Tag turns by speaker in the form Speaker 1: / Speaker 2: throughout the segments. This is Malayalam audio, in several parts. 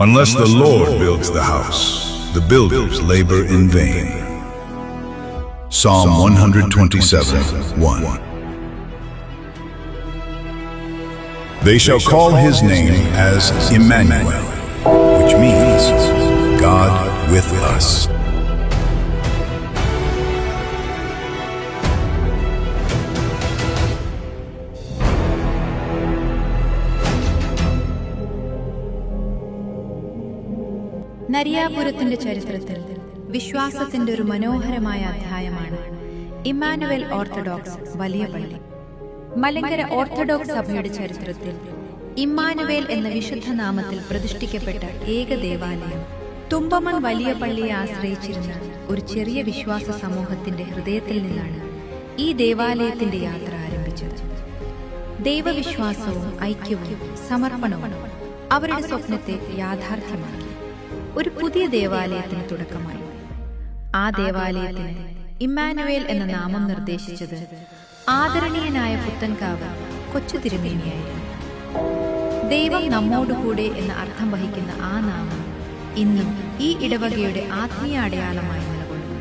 Speaker 1: Unless the Lord builds the house, the builders labor in vain. Psalm 127:1. They shall call his name as Emmanuel, which means God with us.
Speaker 2: നരിയാപുരത്തിന്റെ ചരിത്രത്തിൽ വിശ്വാസത്തിന്റെ ഒരു മനോഹരമായ അധ്യായമാണ് ഇമ്മാനുവേൽ ഓർത്തഡോക്സ് വലിയ പള്ളി. മലങ്കര ഓർത്തഡോക്സ് സഭയുടെ ചരിത്രത്തിൽ ഇമ്മാനുവേൽ എന്ന വിശുദ്ധ നാമത്തിൽ പ്രതിഷ്ഠിക്കപ്പെട്ട ഏക ദേവാലയം തുമ്പമൺ വലിയ പള്ളിയെ ആശ്രയിച്ചിരുന്ന ഒരു ചെറിയ വിശ്വാസ സമൂഹത്തിന്റെ ഹൃദയത്തിൽ നിന്നാണ് ഈ ദേവാലയത്തിന്റെ യാത്ര ആരംഭിച്ചത്. ദൈവവിശ്വാസവും ഐക്യവും സമർപ്പണവും അവരുടെ സ്വപ്നത്തെ യാഥാർത്ഥ്യമാക്കി. ഒരു പുതിയ ദേവാലയത്തിന് തുടക്കമായി. ആ ദേവാലയത്തിന് ഇമ്മാനുവേൽ എന്ന നാമം നിർദ്ദേശിച്ചത് ആദരണീയനായ പുത്തൻകാവ് കൊച്ചു തിരുമേനിയായിരുന്നു. ദൈവം നമ്മോടുകൂടെ എന്ന അർത്ഥം വഹിക്കുന്ന ആ നാമം ഇന്നും ഈ ഇടവകയുടെ ആത്മീയ അടയാളമായി നിലകൊള്ളുന്നു.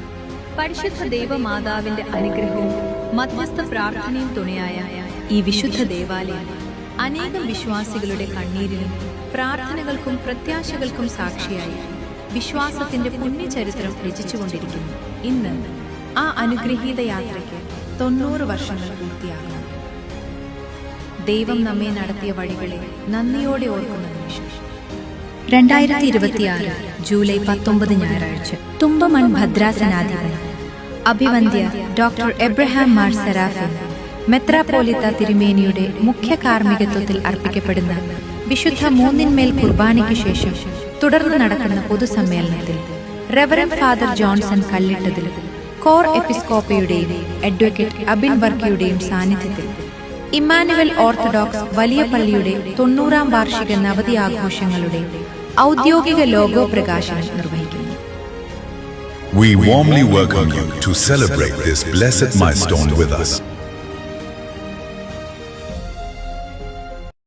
Speaker 2: പരിശുദ്ധ ദൈവമാതാവിന്റെ അനുഗ്രഹവും മധ്യസ്ഥ പ്രാർത്ഥനയും തുണയായ ഈ വിശുദ്ധ ദേവാലയം അനേകം വിശ്വാസികളുടെ കണ്ണീരിലും പ്രാർത്ഥനകൾക്കും പ്രത്യാശകൾക്കും സാക്ഷിയായി വിശ്വാസത്തിന്റെ പുണ്യചരിത്രം രചിച്ചുകൊണ്ടിരിക്കുന്നു. ഇന്ന് ആ അനുഗ്രഹീത യാത്രയ്ക്ക് 90 വർഷങ്ങൾ പൂർത്തിയാകുന്നു. ദൈവം നമ്മെ നടത്തിയ വഴികളെ നന്ദിയോടെ ഓർക്കുന്ന നിമിഷം. 2026 ജൂലൈ 19 ഞായറാഴ്ച തുമ്പമൺ ഭദ്രാസനാധിപൻ അഭിവന്ദ്യ ഡോക്ടർ എബ്രഹാം മാർ സെറാഫിൻ മെത്രാപ്പോലിത്ത തിരുമേനിയുടെ മുഖ്യ കാർമ്മികത്വത്തിൽ അർപ്പിക്കപ്പെടുന്ന വിശുദ്ധ മൂന്നിന്മേൽ കുർബാനയ്ക്ക് ശേഷം തുടർന്ന് നടക്കുന്ന പൊതുസമ്മേളനത്തിൽ റെവറൻഡ് ഫാദർ ജോൺസൺ കല്ലിട്ടതിൽ കോർ എപ്പിസ്കോപ്പയുടെയും അഡ്വക്കേറ്റ് അബിൻ വർക്കിയുടെയും സാന്നിധ്യത്തിൽ ഇമ്മാനുവേൽ ഓർത്തഡോക്സ് വലിയ പള്ളിയുടെ 90-ാം വാർഷിക നവതി ആഘോഷങ്ങളുടെ ഔദ്യോഗിക ലോഗോ പ്രകാശനം നിർവഹിക്കുന്നു.
Speaker 1: We warmly welcome you to celebrate this blessed milestone with us.